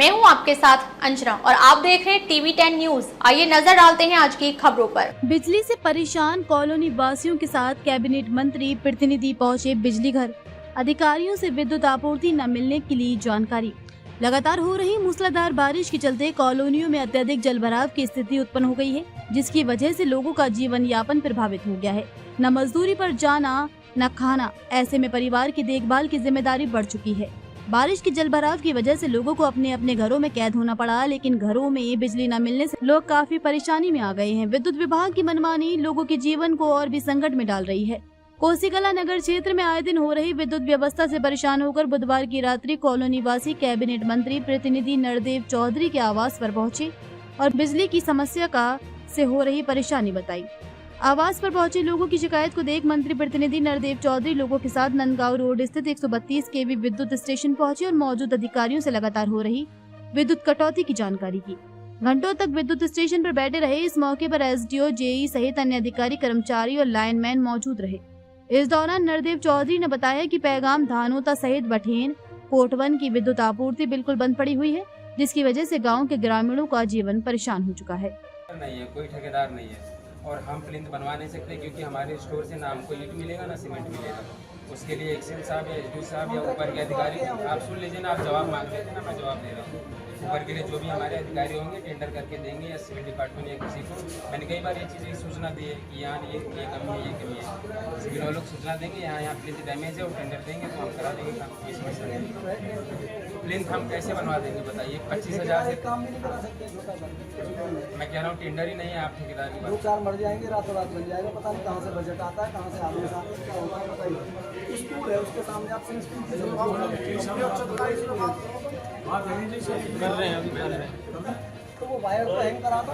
मैं हूं आपके साथ अंजना और आप देख रहे हैं टीवी 10 न्यूज। आइए नजर डालते हैं आज की खबरों पर। बिजली से परेशान कॉलोनी वासियों के साथ कैबिनेट मंत्री प्रतिनिधि पहुंचे बिजली घर। अधिकारियों से विद्युत आपूर्ति न मिलने के लिए जानकारी। लगातार हो रही मूसलाधार बारिश के चलते कॉलोनियों में अत्यधिक जलभराव की स्थिति उत्पन्न हो गई है, जिसकी वजह से लोगों का जीवन यापन प्रभावित हो गया है। न मजदूरी पर जाना न खाना, ऐसे में परिवार की देखभाल की जिम्मेदारी बढ़ चुकी है। बारिश के जलभराव की वजह से लोगों को अपने अपने घरों में कैद होना पड़ा, लेकिन घरों में बिजली न मिलने से लोग काफी परेशानी में आ गए हैं। विद्युत विभाग की मनमानी लोगों के जीवन को और भी संकट में डाल रही है। कोसीकला नगर क्षेत्र में आए दिन हो रही विद्युत व्यवस्था से परेशान होकर बुधवार की रात्रि कॉलोनी वासी कैबिनेट मंत्री प्रतिनिधि नरदेव चौधरी के आवास पर पहुंचे और बिजली की समस्या से हो रही परेशानी बताई। आवास पर पहुंचे लोगों की शिकायत को देख मंत्री प्रतिनिधि नरदेव चौधरी लोगों के साथ नंदगांव रोड स्थित 132 केवी विद्युत स्टेशन पहुंचे और मौजूद अधिकारियों से लगातार हो रही विद्युत कटौती की जानकारी की। घंटों तक विद्युत स्टेशन पर बैठे रहे। इस मौके पर एसडीओ, जेई सहित अन्य अधिकारी, कर्मचारी और लाइनमैन मौजूद रहे। इस दौरान नरदेव चौधरी ने बताया कि पैगाम, धानोता सहित बठेन, कोटवन की विद्युत आपूर्ति बिल्कुल बंद पड़ी हुई है, जिसकी वजह से गाँव के ग्रामीणों का जीवन परेशान हो चुका है। नहीं है, कोई ठेकेदार नहीं है और हम प्लिंथ बनवा नहीं सकते क्योंकि हमारे स्टोर से ना हमको ईंट मिलेगा ना सीमेंट मिलेगा। उसके लिए एक्सेल साहब या एसडीओ साहब या ऊपर के अधिकारी, आप सुन लीजिए ना, आप जवाब मांग रहे थे ना, मैं जवाब दे रहा हूँ। ऊपर के लिए जो भी हमारे अधिकारी होंगे टेंडर करके देंगे या सिविल डिपार्टमेंट या किसी को। मैंने कई बार ये चीज़ सूचना दी है कि यहाँ ये कमी है, ये कमी है। सिविल वालों को सूचना देंगे यहाँ प्लिंथ डैमेज है और टेंडर देंगे तो हम करा देंगे काम। ये समस्या नहीं। प्लिंथ हम कैसे बनवा देंगे बताइए? 25,000 से काम नहीं करा सकते। मैं कह रहा हूँ टेंडर ही नहीं है, आप ठेकेदार की बात। 2-4 मर जाएंगे, रातों रात बन जाएगा। पता नहीं कहाँ से बजट आता है, कहाँ से आदेश आते हैं, क्या होता है बताइए। स्कूल है, उसके सामने आप कर रहे हैं, अभी कर रहे हैं। तो वो वायर को हैंग करा दो,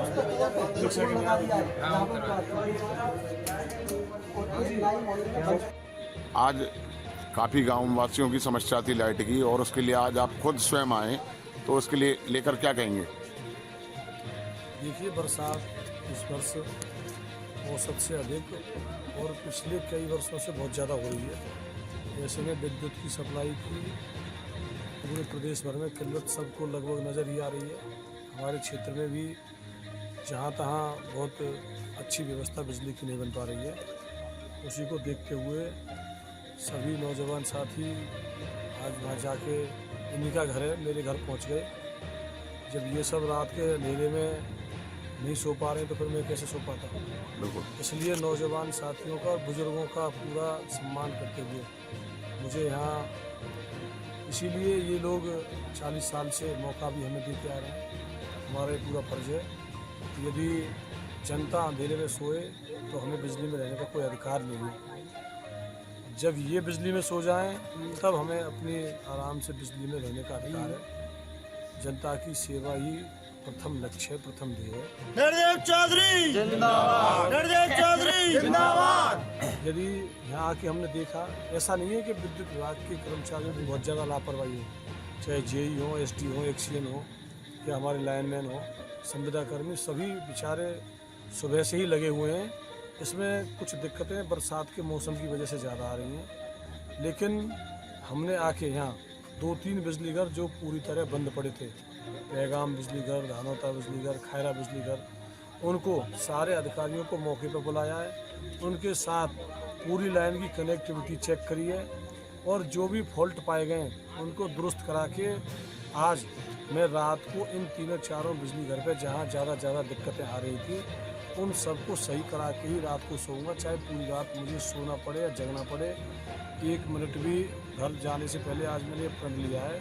उसको लगा दिया है। आज काफ़ी गाँव वासियों की समस्या थी लाइट की, और उसके लिए आज आप खुद स्वयं आए, तो उसके लिए लेकर क्या कहेंगे? देखिए, बरसात इस वर्ष औसत से अधिक और पिछले कई वर्षों से बहुत ज़्यादा हो रही है। ऐसे में विद्युत की सप्लाई की पूरे प्रदेश भर में किल्लत सबको लगभग नज़र ही आ रही है। हमारे क्षेत्र में भी जहाँ तहाँ बहुत अच्छी व्यवस्था बिजली की नहीं बन पा रही है। उसी को देखते हुए सभी नौजवान साथी आज वहाँ जाके, इन्हीं का घर है, मेरे घर पहुँच गए। जब ये सब रात के अंधेरे में नहीं सो पा रहे हैं तो फिर मैं कैसे सो पाता हूँ? बिल्कुल। इसलिए नौजवान साथियों का और बुजुर्गों का पूरा सम्मान करते हुए मुझे यहाँ, इसीलिए ये लोग 40 साल से मौका भी हमें देते आ रहे हैं। हमारा पूरा फर्ज है, यदि जनता अंधेरे में सोए तो हमें बिजली में रहने का कोई अधिकार नहीं है। जब ये बिजली में सो जाएं तब हमें अपनी आराम से बिजली में रहने का अधिकार है। जनता की सेवा ही प्रथम लक्ष्य है, प्रथम ध्येय है। नरदेव चौधरी जिंदाबाद, नरदेव चौधरी जिंदाबाद। यदि यहाँ आके हमने देखा, ऐसा नहीं है कि विद्युत विभाग के कर्मचारियों की बहुत ज़्यादा लापरवाही हो, चाहे जेई हो, एसडी हो, एक्सीएन हो या हमारे लाइनमैन हो, संविदा कर्मी, सभी बेचारे सुबह से ही लगे हुए हैं। इसमें कुछ दिक्कतें बरसात के मौसम की वजह से ज़्यादा आ रही हैं, लेकिन हमने आके यहाँ 2-3 बिजली घर जो पूरी तरह बंद पड़े थे, पैगाम बिजली घर, धानोता बिजली घर, खैरा बिजली घर, उनको सारे अधिकारियों को मौके पर बुलाया है। उनके साथ पूरी लाइन की कनेक्टिविटी चेक करी है और जो भी फॉल्ट पाए गए उनको दुरुस्त करा के आज मैं रात को इन 3-4 बिजली घर पे जहाँ ज़्यादा दिक्कतें आ रही थी उन सबको सही करा के ही रात को सोऊंगा, चाहे पूरी रात मुझे सोना पड़े या जगना पड़े। 1 मिनट भी घर जाने से पहले आज मैंने प्रण लिया है,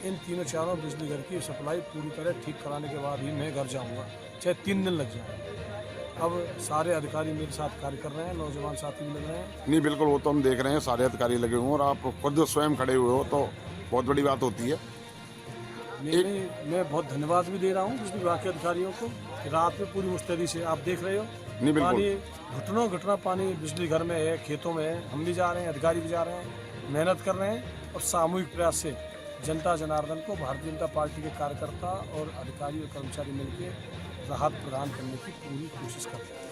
इन 3-4 बिजली घर की सप्लाई पूरी तरह ठीक कराने के बाद ही मैं घर जाऊंगा, चाहे 3 दिन लग जाए। अब सारे अधिकारी मेरे साथ कार्य कर रहे हैं, नौजवान साथी भी लग रहे हैं। नहीं, बिल्कुल, वो तो हम देख रहे हैं, सारे अधिकारी लगे हुए हैं और आप खुद स्वयं खड़े हुए हो तो बहुत बड़ी बात होती है। मैं बहुत धन्यवाद भी दे रहा हूँ बिजली विभाग के अधिकारियों को कि रात में पूरी मुस्तैदी से, आप देख रहे हो, पानी घुटना पानी बिजली घर में है, खेतों में है। हम भी जा रहे हैं, अधिकारी भी जा रहे हैं, मेहनत कर रहे हैं और सामूहिक प्रयास से जनता जनार्दन को भारतीय जनता पार्टी के कार्यकर्ता और अधिकारी और कर्मचारी मिलकर राहत प्रदान करने की पूरी कोशिश करते हैं।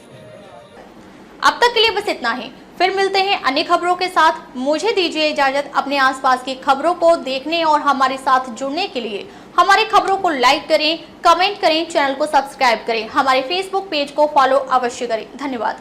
अब तक के लिए बस इतना ही, फिर मिलते हैं अन्य खबरों के साथ। मुझे दीजिए इजाजत। अपने आसपास की खबरों को देखने और हमारे साथ जुड़ने के लिए हमारी खबरों को लाइक करें, कमेंट करें, चैनल को सब्सक्राइब करें, हमारे फेसबुक पेज को फॉलो अवश्य करें। धन्यवाद।